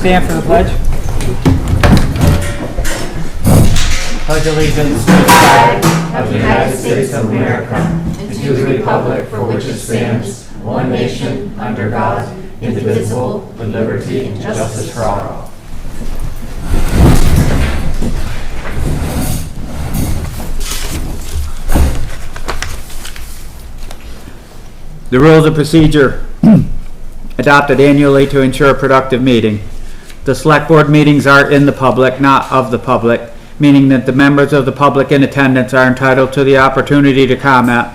stand for the pledge? Pledge allegiance to the flag of the United States of America and to the republic for which it stands, one nation, under God, indivisible, with liberty and justice for all. The rules of procedure adopted annually to ensure a productive meeting. The select board meetings are in the public, not of the public, meaning that the members of the public in attendance are entitled to the opportunity to comment,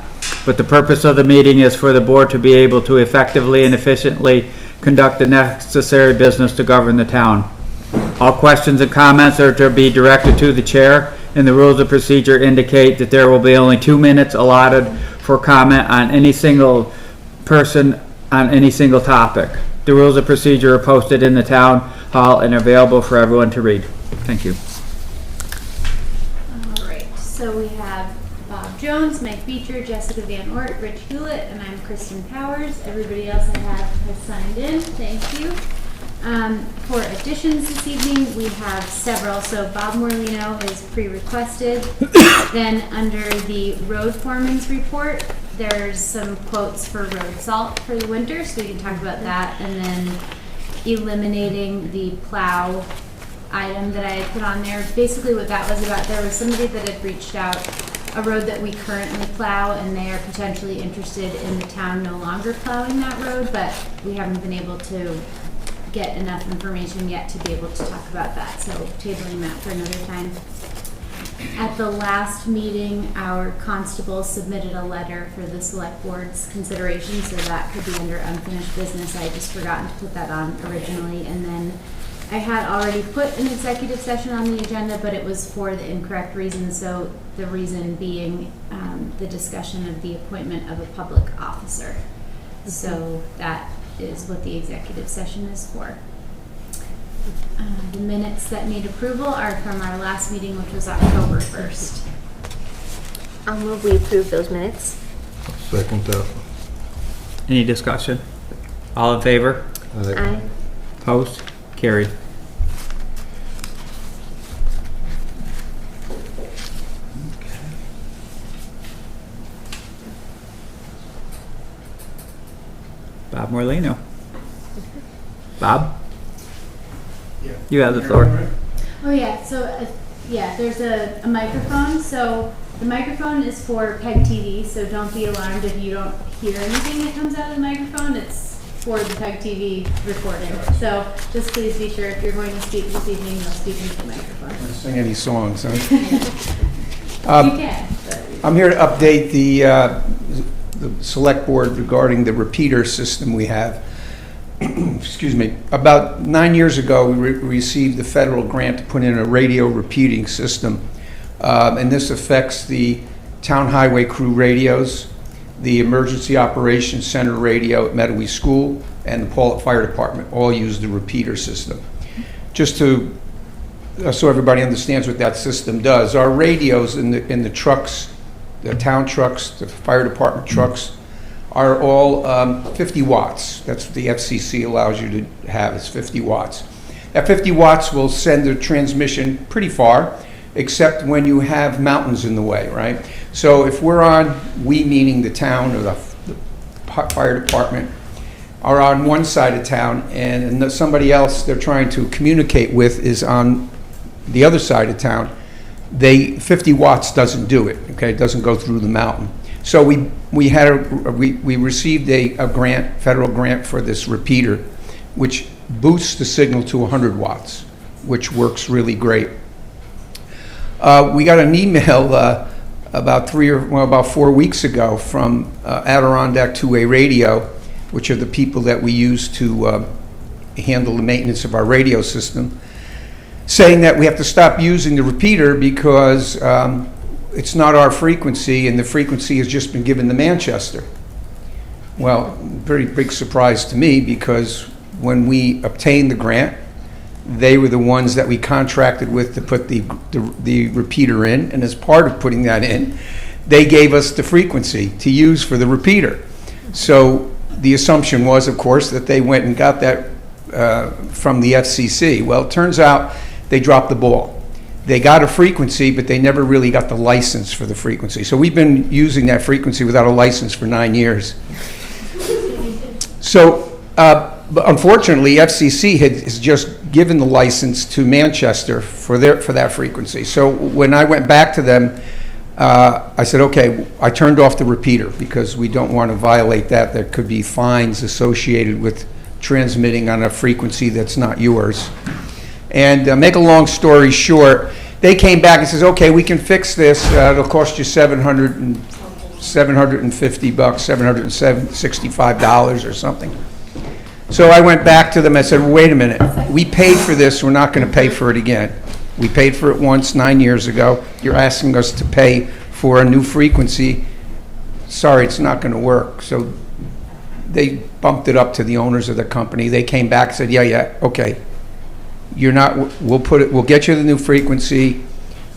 but the purpose of the meeting is for the board to be able to effectively and efficiently conduct the necessary business to govern the town. All questions and comments are to be directed to the chair, and the rules of procedure indicate that there will be only 2 minutes allotted for comment on any single person on any single topic. The rules of procedure are posted in the town hall and available for everyone to read. Thank you. All right, so we have Bob Jones, Mike Beecher, Jessica Van Ort, Rich Hewlett, and I'm Kristen Powers. Everybody else I have has signed in. Thank you. For additions this evening, we have several. So Bob Morlino is pre-requested. Then under the road foreman's report, there's some quotes for road salt for the winter, so we can talk about that. And then eliminating the plow item that I had put on there. Basically what that was about, there was somebody that had reached out, a road that we currently plow, and they are potentially interested in the town no longer plowing that road, but we haven't been able to get enough information yet to be able to talk about that, so tabling that for another time. At the last meeting, our constable submitted a letter for the select board's consideration, so that could be under unfinished business. I had just forgotten to put that on originally, and then I had already put an executive session on the agenda, but it was for the incorrect reason, so the reason being the discussion of the appointment of a public officer. So that is what the executive session is for. The minutes that need approval are from our last meeting, which was October 1st. I'll move we approve those minutes. Second that. Any discussion? All in favor? Aye. Opposed? Carried. Bob Morlino. Bob? Yeah. You have the floor. Oh yeah, so yeah, there's a microphone. So the microphone is for PEG TV, so don't be alarmed if you don't hear anything that comes out of the microphone. It's for the PEG TV recording. So just please be sure if you're going to speak this evening, you'll speak into the microphone. Sing any songs, huh? You can. But I'm here to update the select board regarding the repeater system we have. Excuse me. About 9 years ago, we received the federal grant to put in a radio repeating system. And this affects the town highway crew radios, the emergency operations center radio at Mettawee School, and the Pawlet Fire Department all use the repeater system. Just to so everybody understands what that system does, our radios in the trucks, the town trucks, the fire department trucks, are all 50 watts. That's what the FCC allows you to have, is 50 watts. That 50 watts will send the transmission pretty far, except when you have mountains in the way, right? So if we're on, we meaning the town or the fire department, are on one side of town, and somebody else they're trying to communicate with is on the other side of town, 50 watts doesn't do it, okay? It doesn't go through the mountain. So we received a grant, federal grant for this repeater, which boosts the signal to 100 watts, which works really great. We got an email about 4 weeks ago from Adirondack 2A Radio, which are the people that we use to handle the maintenance of our radio system, saying that we have to stop using the repeater because it's not our frequency, and the frequency has just been given to Manchester. Well, very big surprise to me, because when we obtained the grant, they were the ones that we contracted with to put the repeater in, and as part of putting that in, they gave us the frequency to use for the repeater. So the assumption was, of course, that they went and got that from the FCC. Well, it turns out they dropped the ball. They got a frequency, but they never really got the license for the frequency. So we've been using that frequency without a license for 9 years. So, but unfortunately, FCC has just given the license to Manchester for that frequency. So when I went back to them, I said, okay, I turned off the repeater because we don't want to violate that. There could be fines associated with transmitting on a frequency that's not yours. And make a long story short, they came back and says, okay, we can fix this. It'll cost you $750, $765 or something. So I went back to them. I said, wait a minute. We paid for this. We're not going to pay for it again. We paid for it once 9 years ago. You're asking us to pay for a new frequency. Sorry, it's not going to work. So they bumped it up to the owners of the company. They came back and said, yeah, okay. We'll get you the new frequency.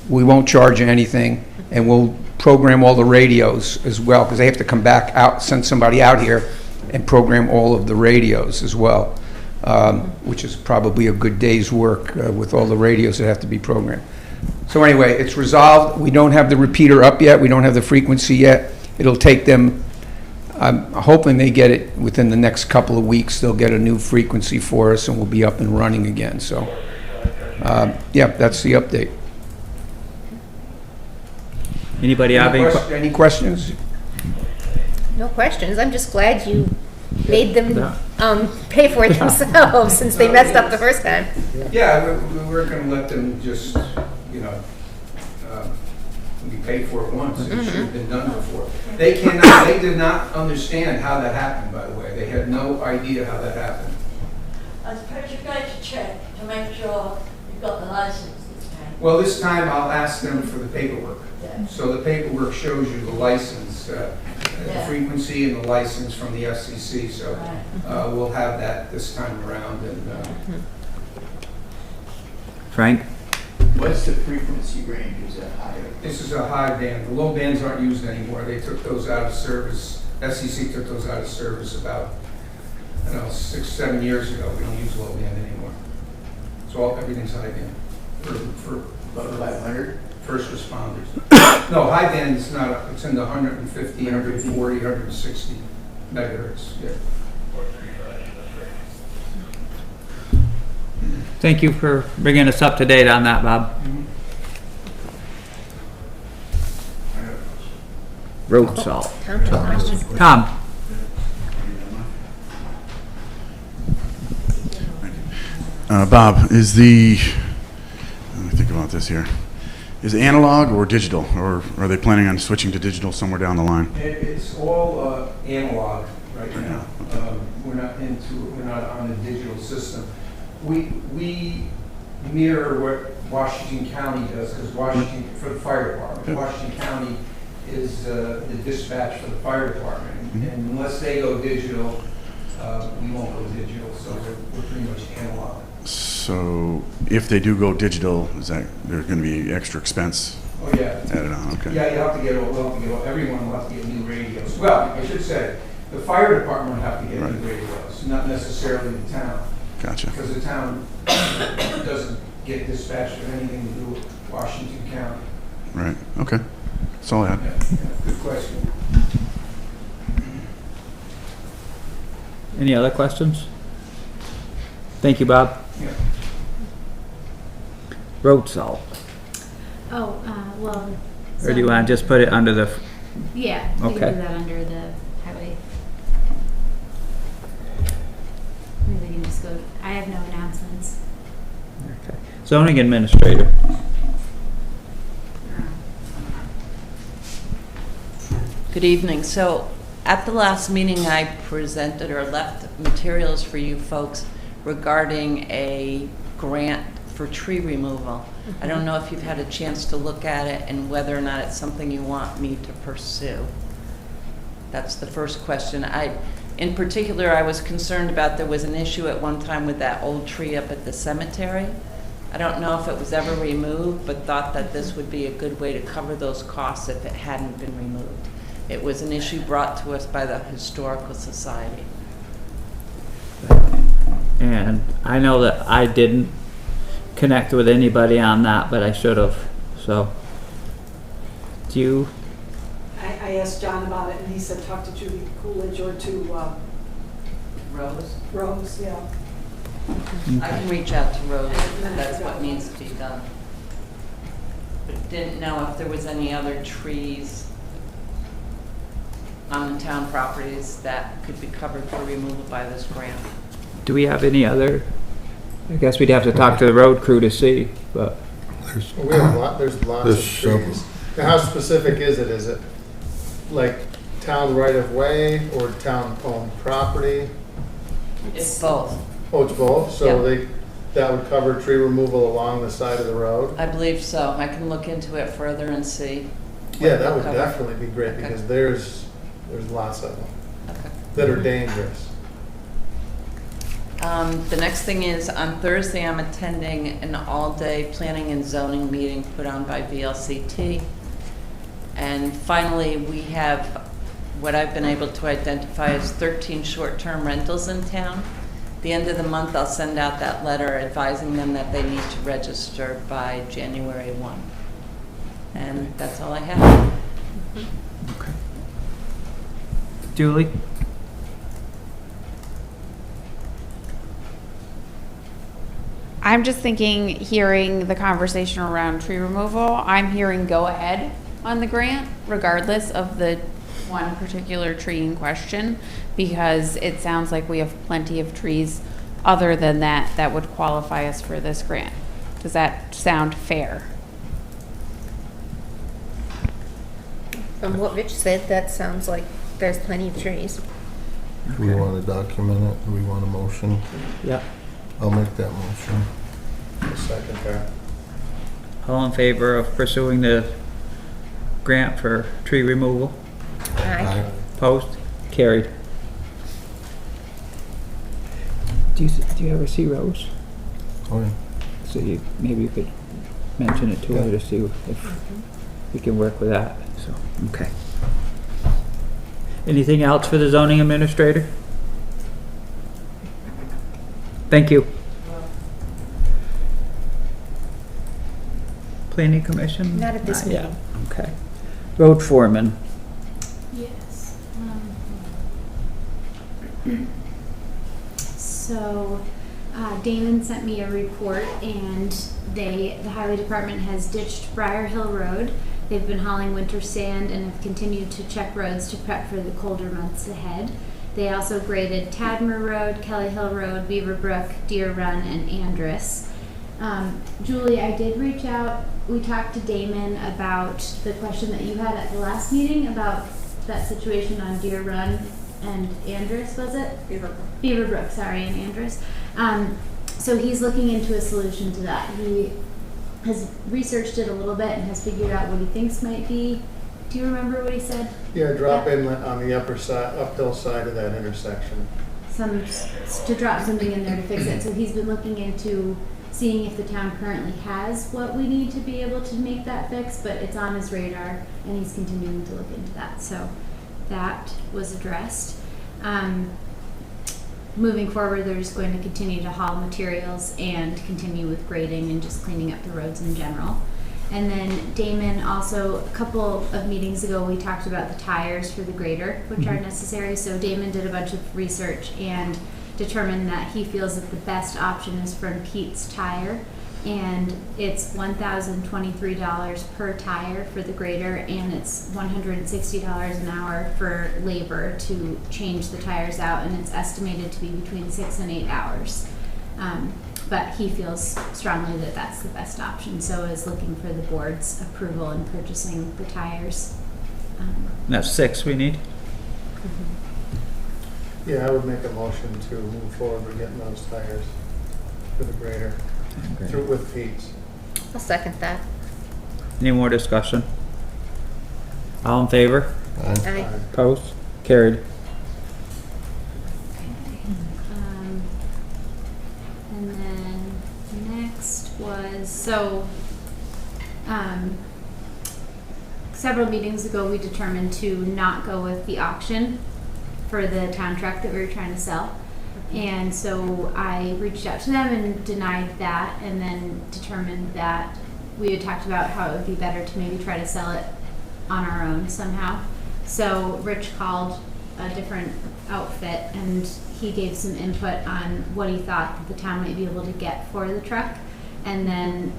We won't charge you anything, and we'll program all the radios as well, because they have to come back out, send somebody out here and program all of the radios as well, which is probably a good day's work with all the radios that have to be programmed. So anyway, it's resolved. We don't have the repeater up yet. We don't have the frequency yet. It'll take them, I'm hoping they get it within the next couple of weeks. They'll get a new frequency for us and we'll be up and running again. So, yeah, that's the update. Anybody have Any questions? No questions. I'm just glad you made them pay for it themselves since they messed up the first time. Yeah, we weren't going to let them just, you know, we paid for it once. It should have been done before. They did not understand how that happened, by the way. They had no idea how that happened. I suppose you're going to check to make sure you've got the license this time. Well, this time I'll ask them for the paperwork. Yeah. So the paperwork shows you the license, the frequency and the license from the FCC. So we'll have that this time around. And Frank? What's the frequency range? Is that higher? this is a high band. The low bands aren't used anymore. They took those out of service. FCC took those out of service about, I don't know, 6-7 years ago. We don't use low band anymore. So everything's high band for About 500? first responders. No, high band is not, it's in the 150, 140, 160 megahertz, yeah. Thank you for bringing us up to date on that, Bob. Road salt. Tom? Bob, let me think about this here. Is it analog or digital, or are they planning on switching to digital somewhere down the line? It's all analog right now. We're not on a digital system. We mirror what Washington County does, because Washington, for the fire department, Washington County is the dispatch for the fire department. And unless they go digital, we won't go digital, so we're pretty much analog. So if they do go digital, is that there's going to be extra expense Oh, yeah. added on? Okay. Yeah, everyone will have to get new radios. Well, I should say, the fire department will have to get new radios, not necessarily the town. Gotcha. Because the town doesn't get dispatched with anything to do with Washington County. Right. Okay. That's all I had. Yeah, good question. Any other questions? Thank you, Bob. Yeah. Road salt. Oh, well. Or do you want to just put it under the, Yeah, we Okay. can do that under the highway. Maybe we can just go, I have no announcements. okay. Zoning administrator. Good evening. So at the last meeting, I presented or left materials for you folks regarding a grant for tree removal. I don't know if you've had a chance to look at it and whether or not it's something you want me to pursue. That's the first question. In particular, I was concerned about there was an issue at one time with that old tree up at the cemetery. I don't know if it was ever removed, but thought that this would be a good way to cover those costs if it hadn't been removed. It was an issue brought to us by the Historical Society. And I know that I didn't connect with anybody on that, but I should have, so. Do you, I asked John about it, and he said talk to Judy Coolidge or to Rose? Rose, yeah. I can reach out to Rose, that's what needs to be done. But didn't know if there was any other trees on the town properties that could be covered for removal by this grant. do we have any other? I guess we'd have to talk to the road crew to see, but Well, we have there's lots of There's several. trees. Now, how specific is it? Is it like town right of way or town owned property? It's both. Oh, it's both? So Yeah. that would cover tree removal along the side of the road? I believe so. I can look into it further and see. what Yeah, that they'll would cover. definitely be great Okay. because there's lots of them Okay. that are dangerous. The next thing is, on Thursday, I'm attending an all-day planning and zoning meeting put on by VLCT. And finally, we have what I've been able to identify as 13 short-term rentals in town. At the end of the month, I'll send out that letter advising them that they need to register by January 1. And that's all I have. Julie? I'm just thinking, hearing the conversation around tree removal, I'm hearing go ahead on the grant, regardless of the one particular tree in question, because it sounds like we have plenty of trees other than that that would qualify us for this grant. Does that sound fair? From what Rich said, that sounds like there's plenty of trees. Do we want to document it? Do we want a motion? Yep. I'll make that motion. A second there. All in favor of pursuing the grant for tree removal? Aye. Opposed? Carried. Do you ever see Rose? Oh, yeah. So maybe you could mention it to her to see if we can work with that, so, okay. Anything else for the zoning administrator? Thank you. Planning commission? Not at this yet. meeting. Okay. Road foreman. Yes. So, Damon sent me a report, and the highway department has ditched Briar Hill Road. They've been hauling winter sand and have continued to check roads to prep for the colder months ahead. They also graded Tadmer Road, Kelly Hill Road, Beaver Brook, Deer Run, and Andrus. Julie, I did reach out. We talked to Damon about the question that you had at the last meeting about that situation on Deer Run and Andrus, was it? Beaver Brook, sorry, and Andrus. So he's looking into a solution to that. He has researched it a little bit and has figured out what he thinks might be. Do you remember what he said? Yeah, drop inlet on the uphill side of that intersection. To drop something in there to fix it. So he's been looking into seeing if the town currently has what we need to be able to make that fix, but it's on his radar and he's continuing to look into that. So that was addressed. Moving forward, they're just going to continue to haul materials and continue with grading and just cleaning up the roads in general. And then Damon also, a couple of meetings ago, we talked about the tires for the grader, which are necessary. So Damon did a bunch of research and determined that he feels that the best option is from Pete's Tire. And it's $1,023 per tire for the grader, and it's $160 an hour for labor to change the tires out, and it's estimated to be between 6 and 8 hours. But he feels strongly that that's the best option, so is looking for the board's approval in purchasing the tires. That's 6 we need? Yeah, I would make a motion to move forward with getting those tires for the grader through with Pete's. I'll second that. Any more discussion? All in favor? Aye. Opposed? Carried. And then next was, several meetings ago, we determined to not go with the auction for the town truck that we were trying to sell. And so I reached out to them and denied that, and then determined that we had talked about how it would be better to maybe try to sell it on our own somehow. So Rich called a different outfit, and he gave some input on what he thought that the town might be able to get for the truck. And then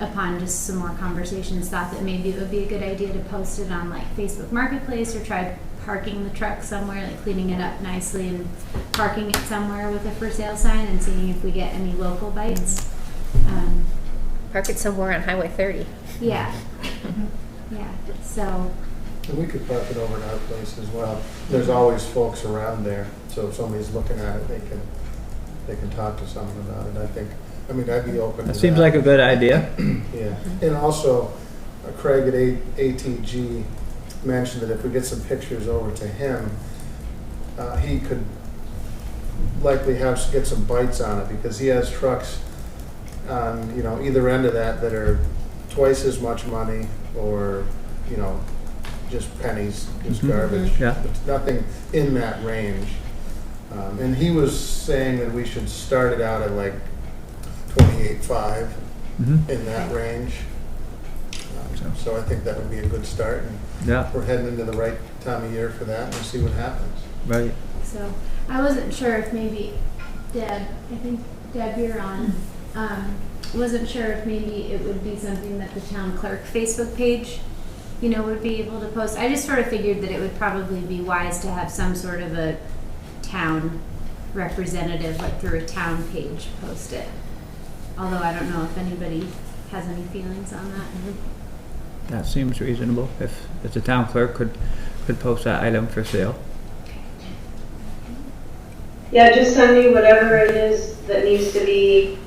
upon just some more conversations, thought that maybe it would be a good idea to post it on like Facebook Marketplace, or try parking the truck somewhere, like cleaning it up nicely and parking it somewhere with a for sale sign, and seeing if we get any local bites. Park it somewhere on Highway 30. Yeah. Yeah, so, And we could park it over in our place as well. There's always folks around there, so if somebody's looking at it, they can talk to someone about it. I mean, I'd be open to that. That seems like a good idea. Yeah, and also Craig at ATG mentioned that if we get some pictures over to him, he could likely get some bites on it, because he has trucks on, either end of that are twice as much money, or, just pennies, just garbage. Yeah. It's nothing in that range. And he was saying that we should start it out at like 28.5 in that range. So I think that would be a good start, and Yeah, we're heading into the right time of year for that, and we'll see what happens. right. so I wasn't sure if maybe Deb, I think Deb, you're on, wasn't sure if maybe it would be something that the town clerk Facebook page, would be able to post. I just sort of figured that it would probably be wise to have some sort of a town representative, like through a town page, post it. Although I don't know if anybody has any feelings on that. That seems reasonable. If the town clerk could post that item for sale. Yeah, just send me whatever it is that needs to be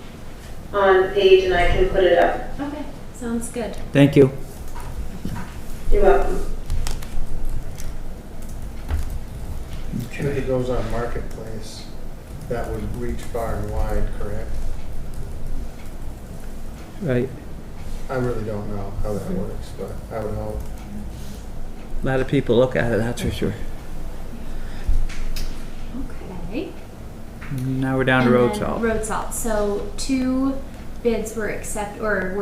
on the page, and I can put it up. Okay, sounds good. Thank you. You're welcome. And if it goes on Marketplace, that would reach far and wide, correct? Right. I really don't know how that works, but I would hope. A lot of people look at it, that's for sure. Okay. Now we're down to And road then salt. Road salt. So 2 bids were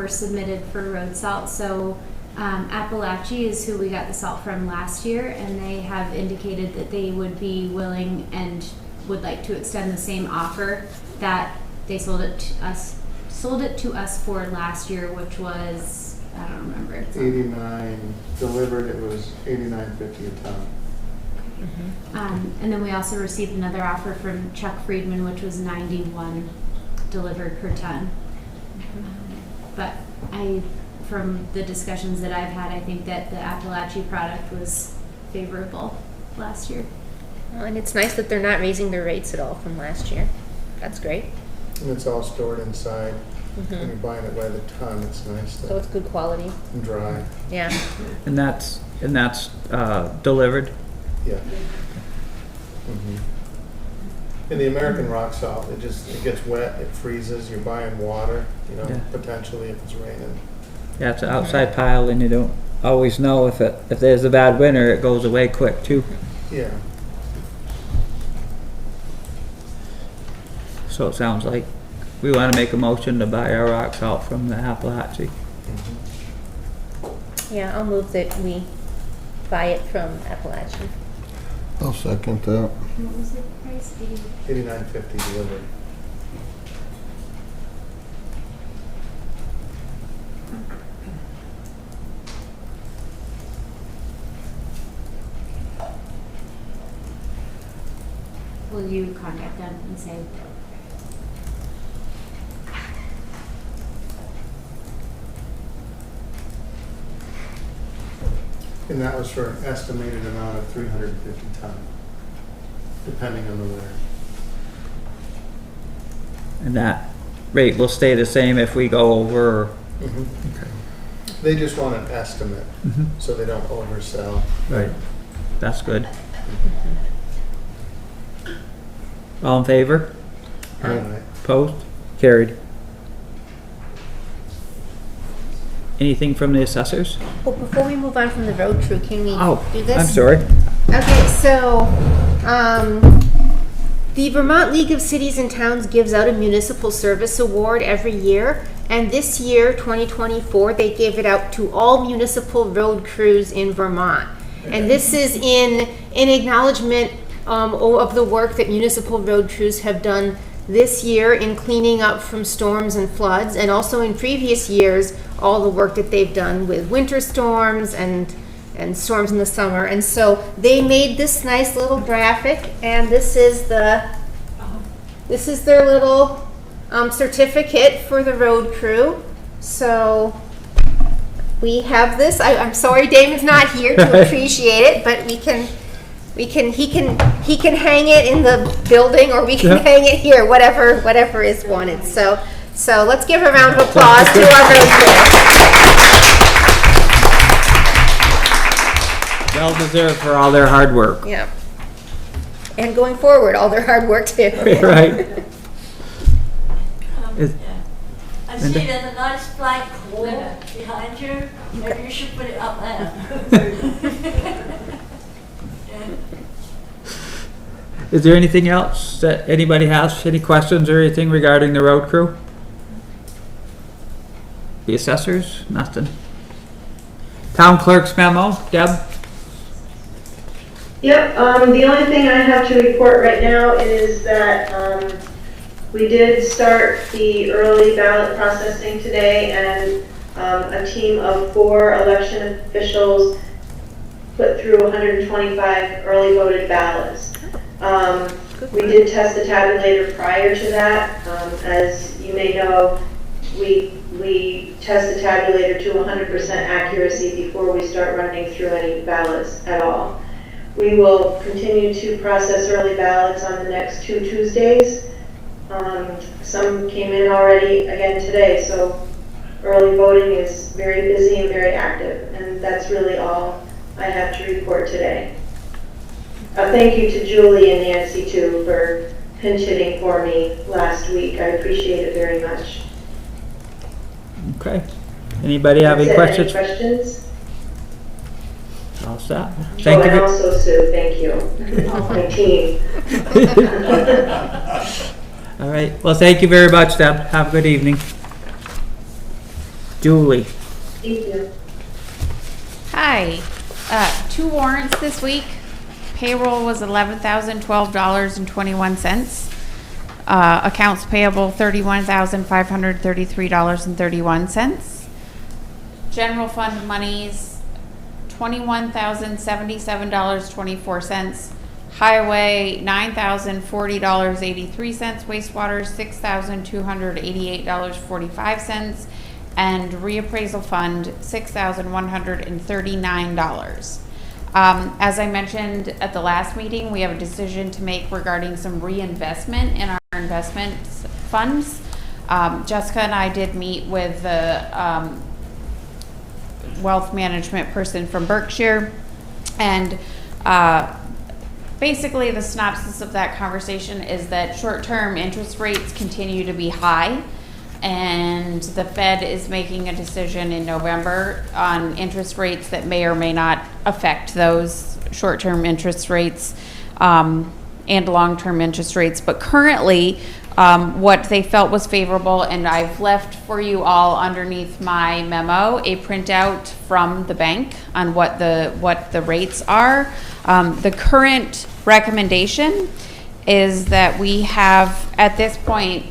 submitted for road salt. So Appalachia is who we got the salt from last year, and they have indicated that they would be willing and would like to extend the same offer that they sold it to us for last year, which was, I don't remember. It's on- 89 delivered, it was $89.50 a ton. And then we also received another offer from Chuck Friedman, which was 91 delivered per ton. But from the discussions that I've had, I think that the Appalachia product was favorable last year. Well, and it's nice that they're not raising their rates at all from last year. That's great. And it's all stored inside. When you're buying it by the ton, it's nice So it's good quality. and dry. Yeah. And that's delivered. Yeah. And the American rock salt, it gets wet, it freezes, you're buying water, Yeah. potentially if it's raining. Yeah, it's an outside pile, and you don't always know if there's a bad winter, it goes away quick too. Yeah. So it sounds like we want to make a motion to buy our rock salt from the Appalachia. Yeah, I'll move that we buy it from Appalachian. I'll second that. What was the price? $89.50 delivered. Will you contact them and say? And that was for an estimated amount of 350 ton, depending on the winter. And that rate will stay the same if we go over. They just want an estimate, so they don't oversell. Right. That's good. All in favor? Right. Opposed? Carried. Anything from the assessors? Well, before we move on from the road crew, can we Oh, do this? I'm sorry. Okay, so, The Vermont League of Cities and Towns gives out a municipal service award every year, and this year, 2024, they gave it out to all municipal road crews in Vermont. And this is in acknowledgement of the work that municipal road crews have done this year in cleaning up from storms and floods, and also in previous years, all the work that they've done with winter storms and storms in the summer. And so they made this nice little graphic, and this is their little certificate for the road crew. So we have this. I'm sorry Damon's not here to appreciate it, but he can hang it in the building, or we can hang it here, whatever is wanted. So let's give a round of applause to our road crew. Well deserved for all their hard work. Yeah. And going forward, all their hard work too. Right. I see there's a nice flag wall behind you. Maybe you should put it up there. Is there anything else that anybody has? Any questions or anything regarding the road crew? The assessors? Nothing. Town clerk's memo, Deb? Yep, the only thing I have to report right now is that we did start the early ballot processing today, and a team of 4 election officials put through 125 early voted ballots. We did test the tabulator prior to that. As you may know, we test the tabulator to 100% accuracy before we start running through any ballots at all. We will continue to process early ballots on the next 2 Tuesdays. Some came in already again today, so early voting is very busy and very active, and that's really all I have to report today. Thank you to Julie and Nancy too for pinch hitting for me last week. I appreciate it very much. Okay. Anybody have any questions? Any questions? All set. Thank and you. Also Sue, thank you. My team. All right. Well, thank you very much, Deb. Have a good evening. Julie. Thank you. Hi. 2 warrants this week. Payroll was $11,012.21. Accounts payable $31,533.31. General fund monies $21,077.24. Highway $9,040.83. Wastewater $6,288.45. And reappraisal fund $6,139. As I mentioned at the last meeting, we have a decision to make regarding some reinvestment in our investment funds. Jessica and I did meet with the wealth management person from Berkshire, and basically the synopsis of that conversation is that short-term interest rates continue to be high, and the Fed is making a decision in November on interest rates that may or may not affect those short-term interest rates and long-term interest rates. But currently, what they felt was favorable, and I've left for you all underneath my memo a printout from the bank on what the rates are. The current recommendation is that we have, at this point,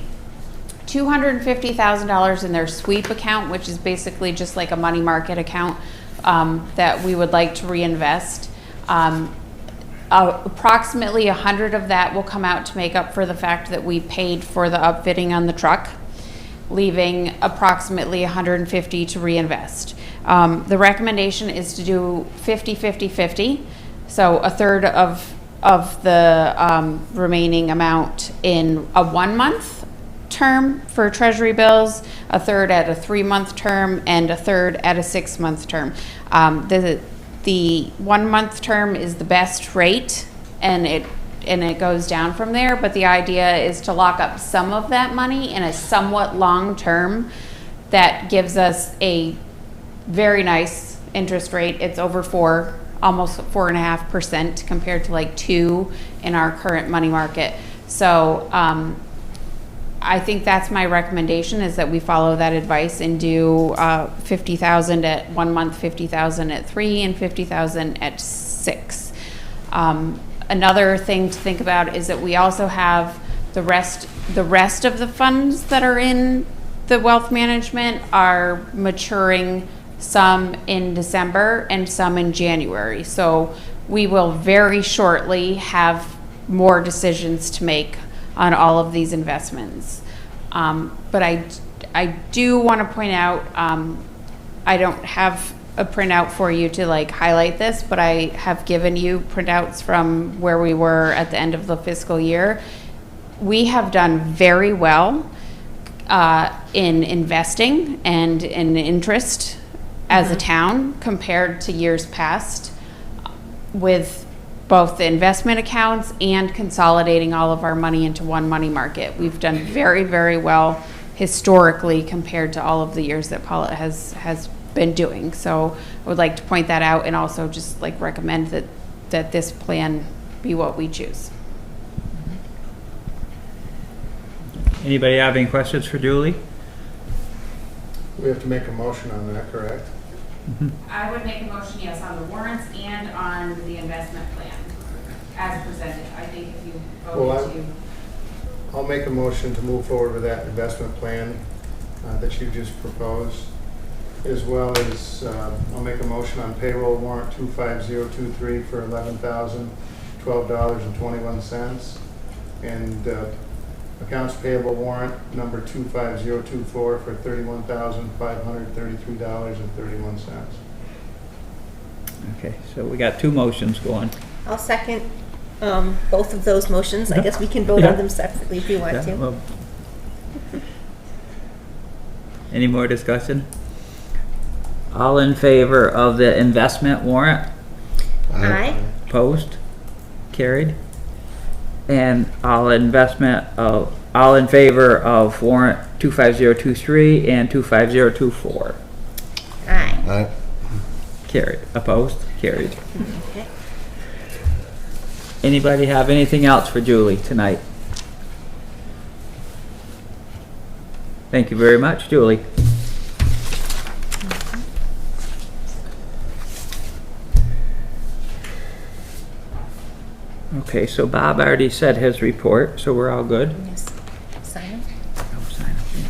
$250,000 in their sweep account, which is basically just like a money market account that we would like to reinvest. Approximately 100 of that will come out to make up for the fact that we paid for the upfitting on the truck, leaving approximately 150 to reinvest. The recommendation is to do 50-50-50, so a third of the remaining amount in a 1-month term for treasury bills, a third at a 3-month term, and a third at a 6-month term. The 1-month term is the best rate, and it goes down from there, but the idea is to lock up some of that money in a somewhat long term that gives us a very nice interest rate. It's over 4, almost 4.5% compared to like 2 in our current money market. So, I think that's my recommendation, is that we follow that advice and do 50,000 at 1 month, 50,000 at 3, and 50,000 at 6. Another thing to think about is that we also have the rest of the funds that are in the wealth management are maturing, some in December and some in January. So we will very shortly have more decisions to make on all of these investments. But I do want to point out, I don't have a printout for you to like highlight this, but I have given you printouts from where we were at the end of the fiscal year. We have done very well in investing and in interest as a town compared to years past, with both the investment accounts and consolidating all of our money into one money market. We've done very, very well historically compared to all of the years that Pawlet has been doing. So I would like to point that out, and also just like recommend that this plan be what we choose. Anybody have any questions for Julie? We have to make a motion on that, correct? I would make a motion, yes, on the warrants and on the investment plan as presented. I think if you voted to. I'll make a motion to move forward with that investment plan that you just proposed, as well as I'll make a motion on payroll warrant 25023 for $11,012.21, and accounts payable warrant number 25024 for $31,533.31. Okay, so we got two motions going. I'll second both of those motions. I guess we can vote on them separately if you want Yeah, to. well, any more discussion? All in favor of the investment warrant? Aye. Opposed? Carried? And all in favor of warrant 25023 and 25024? Aye. Aye. Carried. Opposed? Carried. Okay. Anybody have anything else for Julie tonight? Thank you very much, Julie. Okay, so Bob already said his report, so we're all good. Yes. Sign it. Oh, sign up, yeah.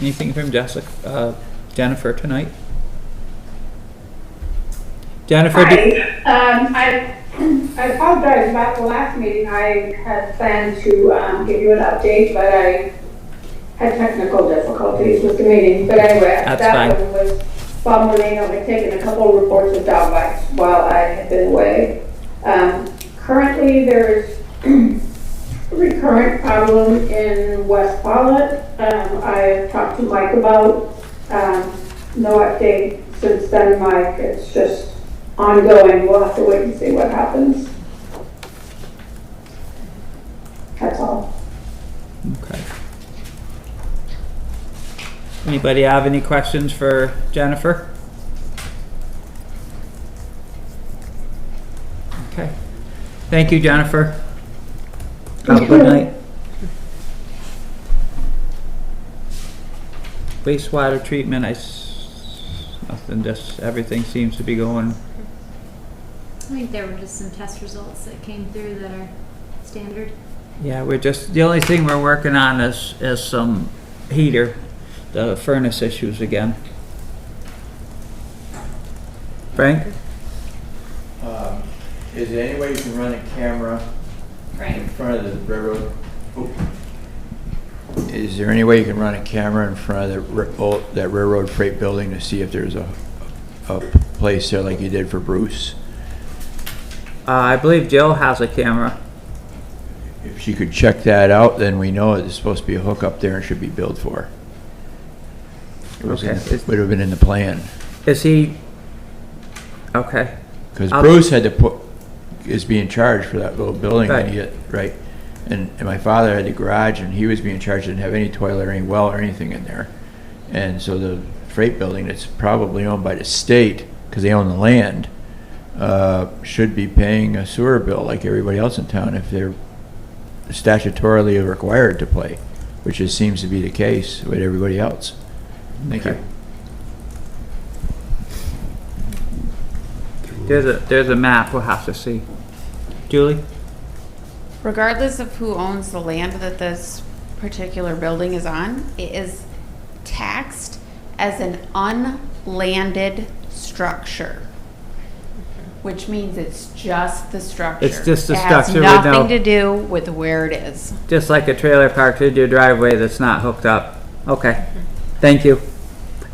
Anything from Jennifer tonight? Jennifer? I apologize about the last meeting. I had planned to give you an update, but I had technical difficulties with the meeting. But anyway, That's that fine. was fumbling. I had taken a couple of reports of dog bites while I had been away. Currently, there's recurrent problem in West Pawlet. I've talked to Mike about, no update since then, Mike. It's just ongoing. We'll have to wait and see what happens. That's all. Okay. Anybody have any questions for Jennifer? Okay. Thank you, Jennifer. Have a good night. Wastewater treatment, nothing, just everything seems to be going. I think there were just some test results that came through that are standard. Yeah, the only thing we're working on is some heater, the furnace issues again. Frank? Is there any way you can run a camera in front of the railroad? Is there any way you can run a camera in front of that railroad freight building to see if there's a place there like you did for Bruce? I believe Jill has a camera. If she could check that out, then we know there's supposed to be a hook up there and should be billed for. Okay. Would have been in the plan. Is he? Okay. Because Bruce is being charged for that little building that he had, right? And my father had the garage, and he was being charged, didn't have any toilet or any well or anything in there. And so the freight building that's probably owned by the state, because they own the land, should be paying a sewer bill like everybody else in town if they're statutorily required to pay, which seems to be the case with everybody else. Thank you. There's a map we'll have to see. Julie? Regardless of who owns the land that this particular building is on, it is taxed as an unlanded structure, which means it's just the structure. It's just the It has structure with nothing to do with where it is. Just like a trailer parked in your driveway that's not hooked up. Okay, thank you.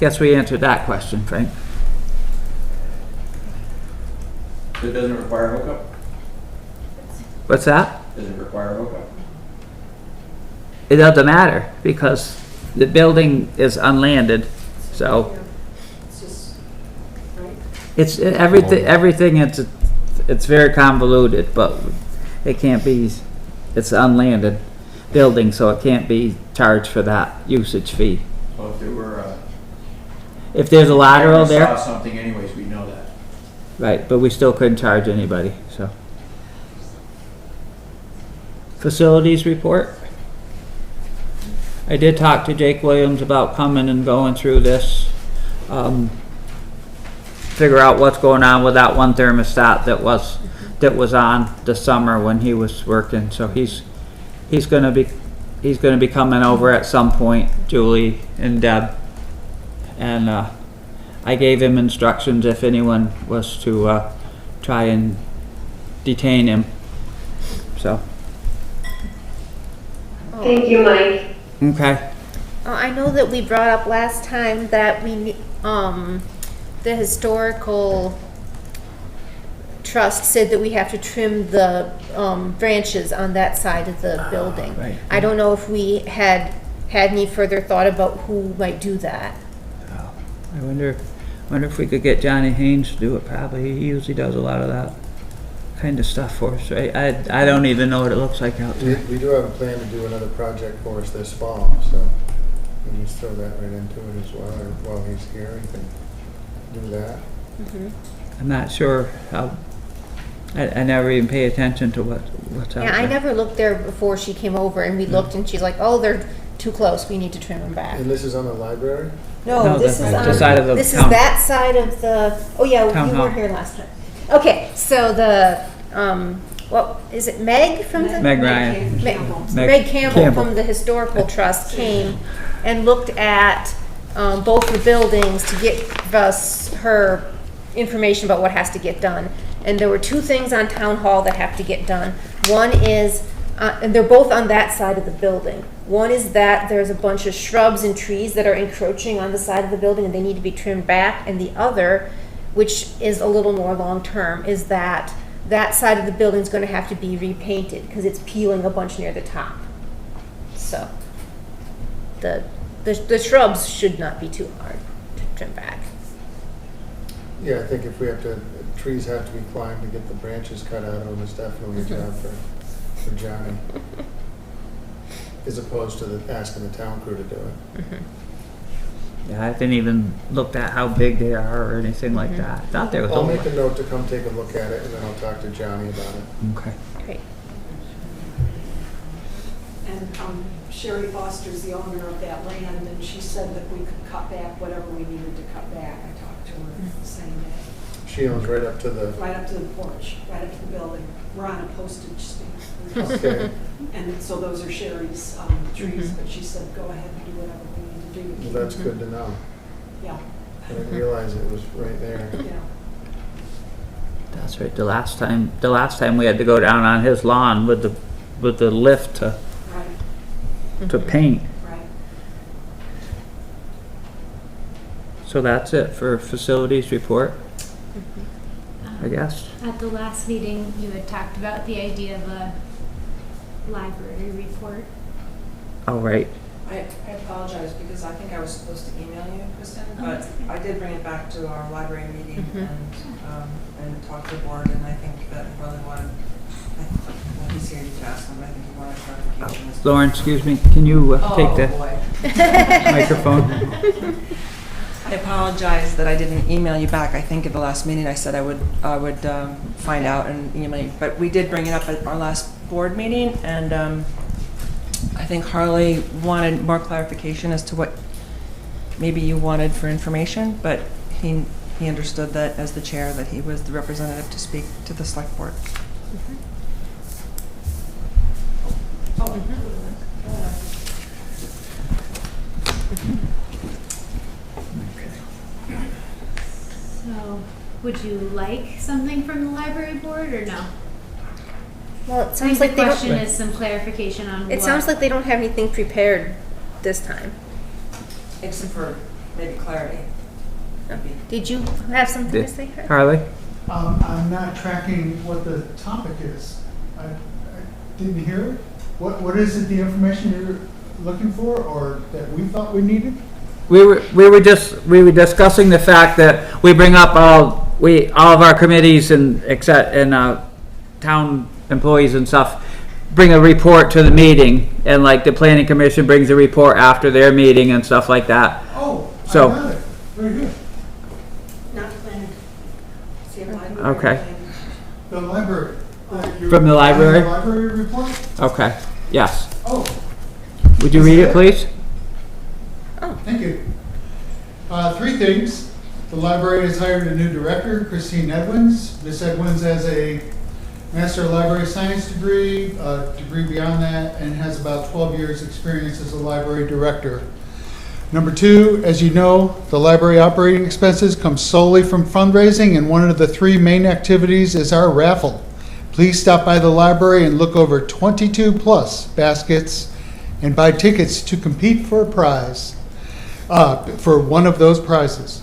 Guess we answered that question, Frank. It doesn't require a hookup? What's that? Does it require a hookup? It doesn't matter because the building is unlanded, so It's just, right? it's everything. It's very convoluted, but it can't be. It's unlanded building, so it can't be charged for that usage fee. So if there were If there's a lateral if we there, saw something anyways, we know that. right? But we still couldn't charge anybody. So facilities report. I did talk to Jake Williams about coming and going through this, figure out what's going on with that one thermostat that was on this summer when he was working. So he's gonna be coming over at some point, Julie and Deb, and I gave him instructions if anyone was to try and detain him. So. Thank you, Mike. Okay. I know that we brought up last time that the historical trust said that we have to trim the branches on that side of the building. Right. I don't know if we had any further thought about who might do that. I wonder if we could get Johnny Haynes to do it. Probably he usually does a lot of that kind of stuff for us, right? I don't even know what it looks like out there. We do have a plan to do another project for us this fall, so we can just throw that right into it as well, or while he's here, he can do that. I'm not sure how. I never even pay attention to what's out Yeah, there. I never looked there before she came over, and we looked, and she's like, "Oh, they're too close. We need to trim them back." And this is on the library? No, this is the side of the this town. is that side of the. Oh yeah, Town you hall. were here last time. Okay, so the what is it? Meg from the Meg Ryan. Meg Campbell from the Historical Trust came and looked at both the buildings to give us her information about what has to get done. And there were two things on Town Hall that have to get done. One is, and they're both on that side of the building. One is that there's a bunch of shrubs and trees that are encroaching on the side of the building and they need to be trimmed back. And the other, which is a little more long-term, is that side of the building is going to have to be repainted because it's peeling a bunch near the top. So the shrubs should not be too hard to trim back. Yeah, I think if we have to, trees have to be climbed to get the branches cut out of them, it's definitely a job for Johnny. As opposed to asking the town crew to do it. Yeah, I didn't even look at how big they are or anything like that. I thought there was I'll only. make a note to come take a look at it, and then I'll talk to Johnny about it. Okay. Great. And Sherry Foster's the owner of that land, and she said that we could cut back whatever we needed to cut back. I talked to her saying that. She owns right up to the, right up to the porch, right up to the building. We're on a postage stamp. okay, And so those are Sherry's trees, but she said, go ahead and do whatever we need to do. well, that's good to know. Yeah, I didn't realize it was right there. yeah. That's right, the last time we had to go down on his lawn with the lift to Right, paint. right. So that's it for facilities report, I guess. At the last meeting, you had talked about the idea of a library report. All right, I apologize because I think I was supposed to email you, Kristen, Oh, but that's okay. I did bring it back to our library meeting and talked to the board, and I think that really wanted, well, he's here to ask him, I think he wanted clarification. as to- Lauren, excuse me, can you take the boy. microphone? I apologize that I didn't email you back. I think at the last meeting I said I would find out and email you. But we did bring it up at our last board meeting, and I think Harley wanted more clarification as to what maybe you wanted for information, but he understood that as the chair that he was the representative to speak to the select board. So, would you like something from the library board or no? Well, it I think sounds the like they question don't, is some clarification on what. it sounds like they don't have anything prepared this time. Except for maybe clarity. Did you have something to say? Harley? I'm not tracking what the topic is. I didn't hear it. What is it, the information you're looking for, or that we thought we needed? We were discussing the fact that we bring up all of our committees and town employees and stuff bring a report to the meeting, and like the planning commission brings a report after their meeting and stuff like that. Oh, So- I got it. Very good. Not planning. See, a library. Okay. The library. You're From the library? planning a library report? Okay, yes. Oh, Would you read it, please? thank you. 3 things. The library has hired a new director, Christine Edwins. Ms. Edwins has a Master of Library Science degree, a degree beyond that, and has about 12 years' experience as a library director. Number 2, as you know, the library operating expenses come solely from fundraising, and one of the 3 main activities is our raffle. Please stop by the library and look over 22+ baskets and buy tickets to compete for a prize, for one of those prizes.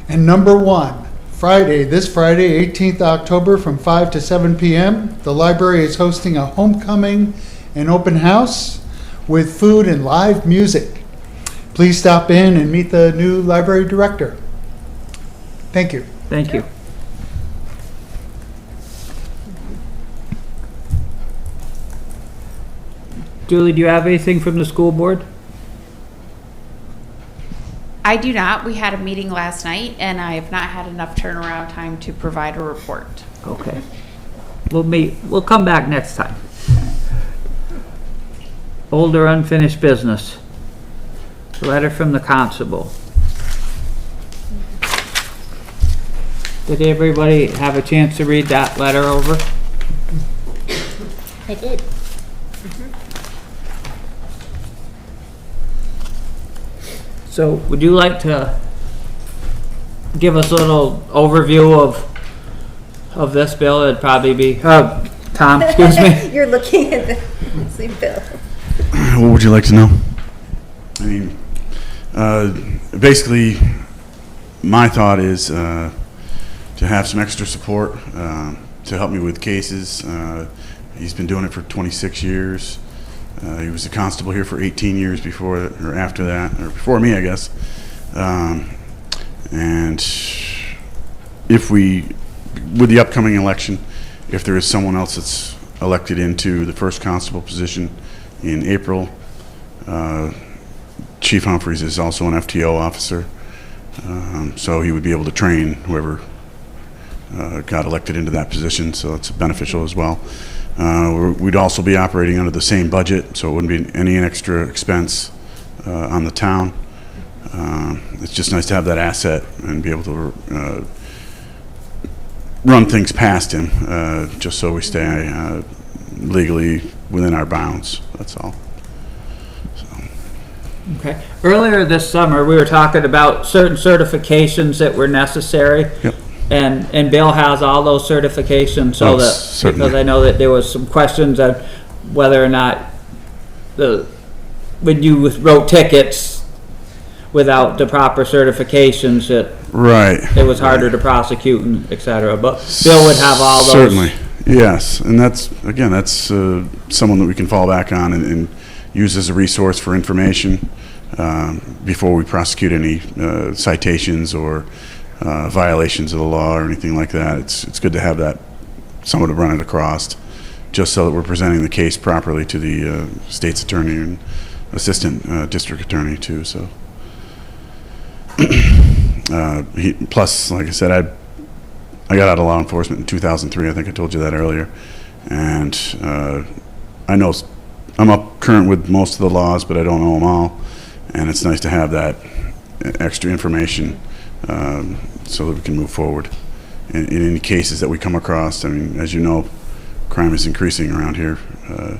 And number 1, this Friday, 18th October from 5 to 7 p.m., the library is hosting a homecoming and open house with food and live music. Please stop in and meet the new library director. Thank you. Thank you. Julie, do you have anything from the school board? I do not. We had a meeting last night, and I have not had enough turnaround time to provide a report. Okay. We'll come back next time. Old or unfinished business. Letter from the constable. Did everybody have a chance to read that letter over? I did. So would you like to give us a little overview of this bill? It'd probably be, Tom, excuse me. You're looking at the same bill. What would you like to know? I mean, basically, my thought is to have some extra support to help me with cases. He's been doing it for 26 years. He was a constable here for 18 years before or after that, or before me, I guess. And if with the upcoming election, if there is someone else that's elected into the first constable position in April, Chief Humphreys is also an FTO officer, so he would be able to train whoever got elected into that position, so it's beneficial as well. We'd also be operating under the same budget, so it wouldn't be any extra expense on the town. It's just nice to have that asset and be able to run things past him, just so we stay legally within our bounds, that's all. Okay. Earlier this summer, we were talking about certain certifications that were necessary. Yep. And Bill has all those certifications, so that, certainly. because I know that there was some questions on whether or not when you wrote tickets without the proper certifications, it was harder to prosecute and et cetera. But Bill would have all those. Certainly, yes. And that's someone that we can fall back on and use as a resource for information before we prosecute any citations or violations of the law or anything like that. It's good to have that, someone to run it across, just so that we're presenting the case properly to the state's attorney and assistant district attorney too. So, plus, like I said, I got out of law enforcement in 2003. I think I told you that earlier, and I know I'm up current with most of the laws, but I don't know them all, and it's nice to have that extra information so that we can move forward in any cases that we come across. I mean, as you know, crime is increasing around here,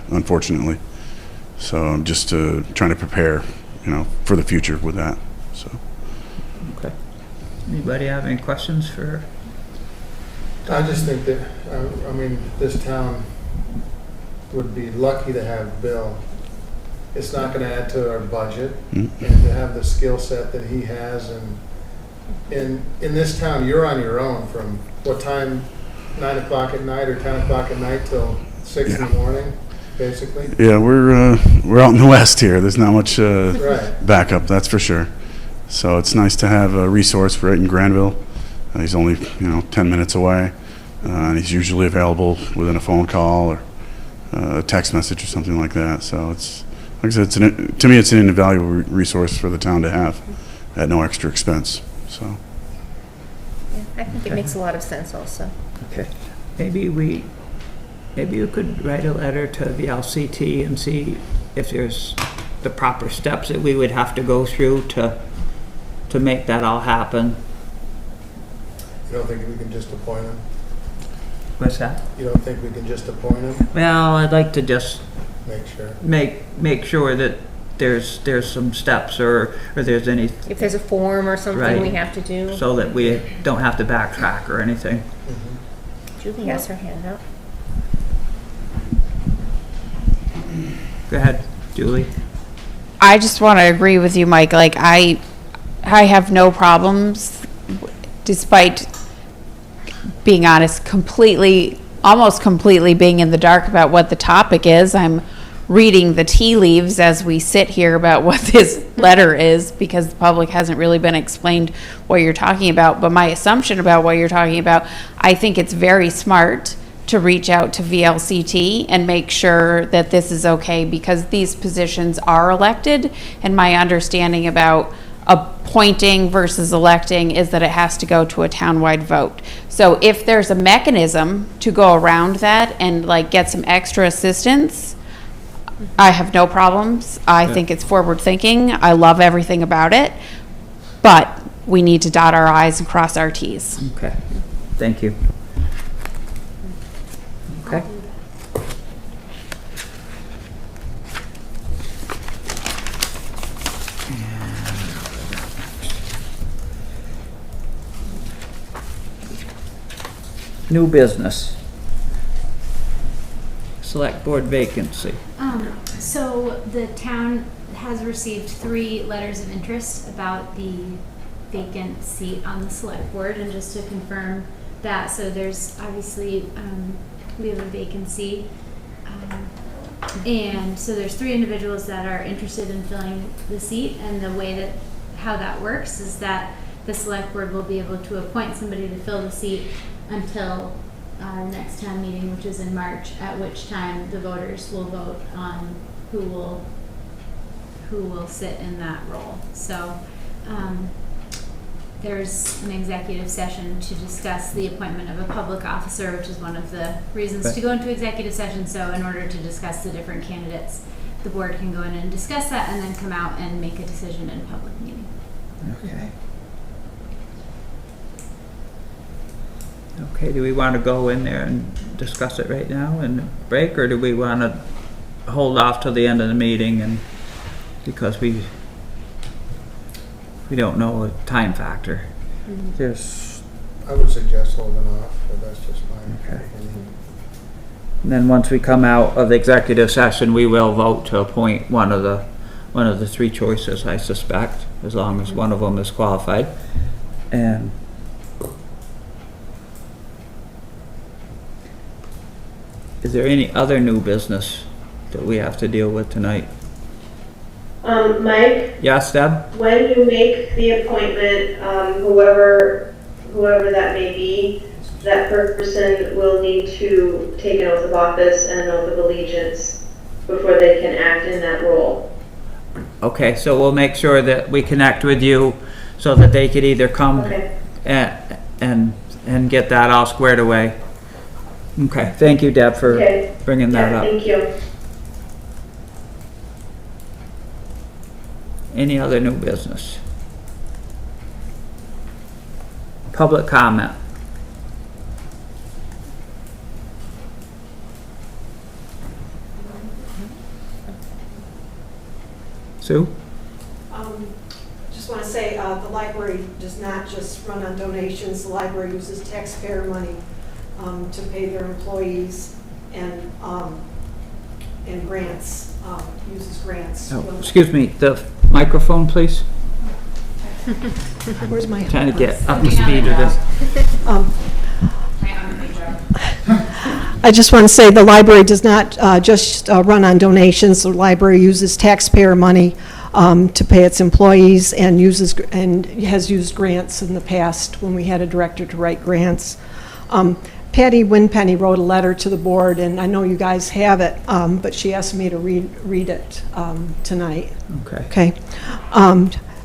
unfortunately. So I'm just trying to prepare, for the future with that. So. Okay. Anybody have any questions for? I just think that, this town would be lucky to have Bill. It's not going to add to our budget, and to have the skill set that he has, and in this town, you're on your own from what time, 9 o'clock at night or 10 o'clock at night till 6 in the morning, basically? Yeah, we're out in the west here. There's not much Right. backup, that's for sure. So it's nice to have a resource right in Granville. He's only 10 minutes away, and he's usually available within a phone call or a text message or something like that. So it's, like I said, to me it's an invaluable resource for the town to have at no extra expense. So. Yeah, I think it makes a lot of sense also. Okay. Maybe you could write a letter to the LCT and see if there's the proper steps that we would have to go through to make that all happen. You don't think we can just appoint him? What's that? You don't think we can just appoint him? Well, I'd like to just Make sure. make sure that there's some steps or there's any. If there's a form or something Right. we have to do. So that we don't have to backtrack or anything. Julie has her hand up. Go ahead, Julie. I just want to agree with you, Mike. Like, I have no problems, despite being honest, almost completely being in the dark about what the topic is. I'm reading the tea leaves as we sit here about what this letter is, because the public hasn't really been explained what you're talking about. But my assumption about what you're talking about, I think it's very smart to reach out to VLCT and make sure that this is okay, because these positions are elected, and my understanding about appointing versus electing is that it has to go to a townwide vote. So if there's a mechanism to go around that and get some extra assistance, I have no problems. I think it's forward thinking. I love everything about it, but we need to dot our I's and cross our T's. Okay, thank you. Okay. New business. Select board vacancy. So the town has received 3 letters of interest about the vacant seat on the select board, and just to confirm that, so there's obviously, we have a vacancy, and so there's 3 individuals that are interested in filling the seat, and the way that, how that works is that the select board will be able to appoint somebody to fill the seat until our next town meeting, which is in March, at which time the voters will vote on who will sit in that role. So there's an executive session to discuss the appointment of a public officer, which is one of the reasons to go into executive session. So in order to discuss the different candidates, the board can go in and discuss that and then come out and make a decision in a public meeting. Okay. Okay, do we want to go in there and discuss it right now and break, or do we want to hold off till the end of the meeting, and because we don't know a time factor? There's, I would suggest holding off, but that's just my Okay. opinion. and then once we come out of the executive session, we will vote to appoint one of the three choices, I suspect, as long as one of them is qualified. And is there any other new business that we have to deal with tonight? Mike, Yes, Deb? when you make the appointment, whoever that may be, that person will need to take an oath of office and an oath of allegiance before they can act in that role. Okay, so we'll make sure that we connect with you so that they could either come Okay. and get that all squared away. Okay, thank you, Deb, for Okay. bringing that up. Thank you. Any other new business? Public comment? Sue? Just want to say, the library does not just run on donations. The library uses taxpayer money to pay their employees and grants, uses grants. Oh, excuse me, the microphone, please? Where's my? Trying to get up to speed with this. I just want to say the library does not just run on donations. The library uses taxpayer money to pay its employees and has used grants in the past when we had a director to write grants. Patty Winpenny wrote a letter to the board, and I know you guys have it, but she asked me to read it tonight. Okay. Okay.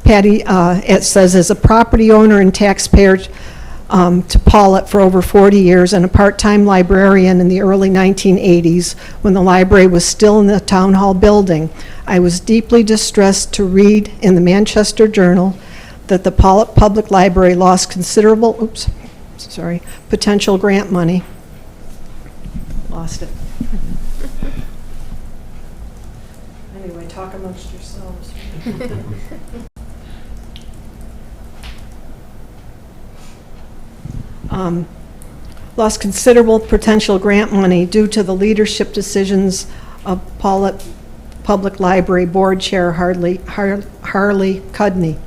Patty, it says, as a property owner and taxpayer to Pawlet for over 40 years and a part-time librarian in the early 1980s when the library was still in the town hall building, I was deeply distressed to read in the Manchester Journal that the Pawlet Public Library lost considerable, potential grant money. Lost it. Anyway, talk amongst yourselves. Lost considerable potential grant money due to the leadership decisions of Pawlet Public Library Board Chair Harley Cudney.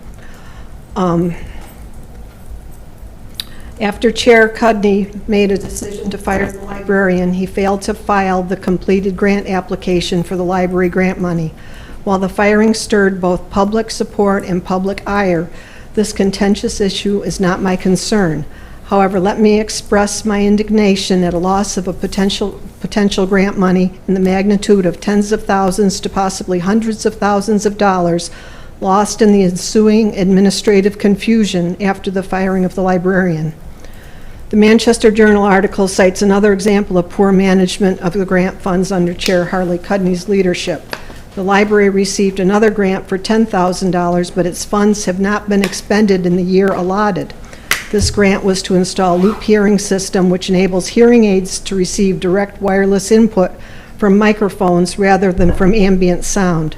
After Chair Cudney made a decision to fire the librarian, he failed to file the completed grant application for the library grant money. While the firing stirred both public support and public ire, this contentious issue is not my concern. However, let me express my indignation at a loss of a potential grant money in the magnitude of tens of thousands to possibly hundreds of thousands of dollars lost in the ensuing administrative confusion after the firing of the librarian. The Manchester Journal article cites another example of poor management of the grant funds under Chair Harley Cudney's leadership. The library received another grant for $10,000, but its funds have not been expended in the year allotted. This grant was to install a loop hearing system which enables hearing aids to receive direct wireless input from microphones rather than from ambient sound.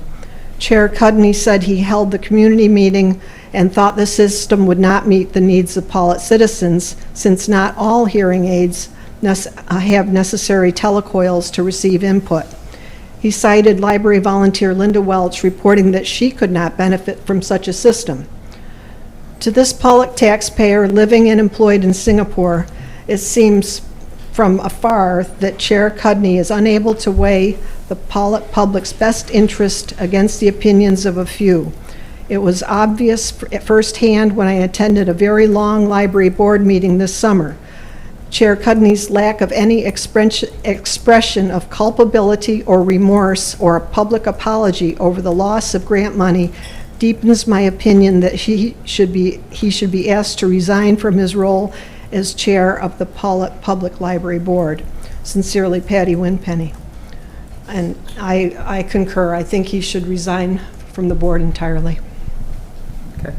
Chair Cudney said he held the community meeting and thought the system would not meet the needs of Pawlet citizens since not all hearing aids have necessary telecoils to receive input. He cited library volunteer Linda Welch reporting that she could not benefit from such a system. To this Pawlet taxpayer living and employed in Singapore, it seems from afar that Chair Cudney is unable to weigh the Pawlet public's best interest against the opinions of a few. It was obvious firsthand when I attended a very long library board meeting this summer. Chair Cudney's lack of any expression of culpability or remorse or a public apology over the loss of grant money deepens my opinion that he should be asked to resign from his role as chair of the Pawlet Public Library Board. Sincerely, Patty Winpenny. And I concur. I think he should resign from the board entirely. Okay.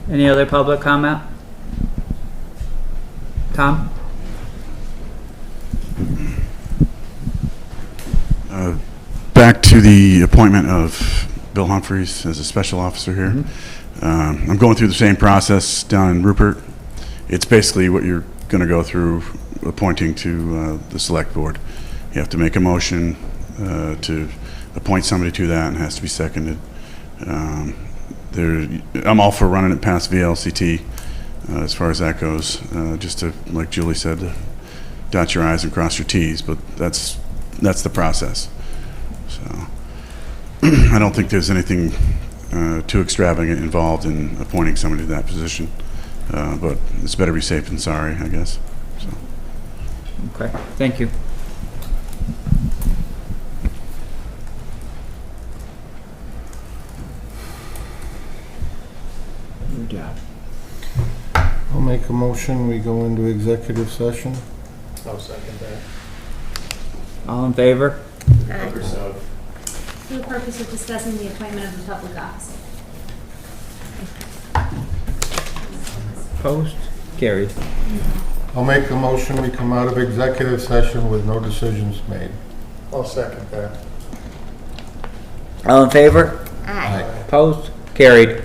Any other public comment? Tom? Back to the appointment of Bill Humphreys as a special officer here. I'm going through the same process down in Rupert. It's basically what you're going to go through appointing to the select board. You have to make a motion to appoint somebody to that, and it has to be seconded. I'm all for running it past VLCT as far as that goes, just to, like Julie said, to dot your I's and cross your T's, but that's the process. So I don't think there's anything too extravagant involved in appointing somebody to that position, but it's better be safe than sorry, I guess. So. Okay, thank you. Good job. I'll make a motion, we go into executive session. I'll second that. All in favor? Aye. For the purpose of discussing the appointment of the public officer. Opposed? Carried. I'll make a motion, we come out of executive session with no decisions made. I'll second that. All in favor? Aye. Opposed? Carried.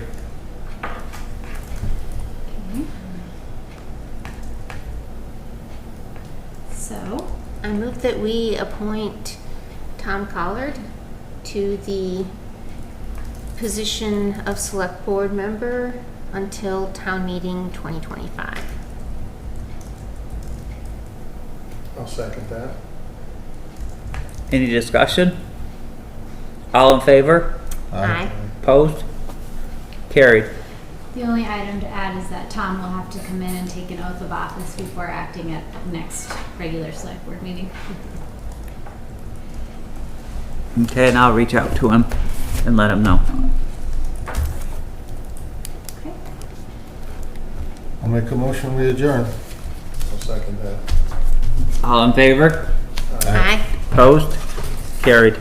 So, I move that we appoint Tom Collard to the position of select board member until town meeting 2025. I'll second that. Any discussion? All in favor? Aye. Opposed? Carried. the only item to add is that Tom will have to come in and take an oath of office before acting at the next regular select board meeting. Okay, and I'll reach out to him and let him know. Okay. I'll make a motion, we adjourn. I'll second that. All in favor? Aye. Opposed? Carried.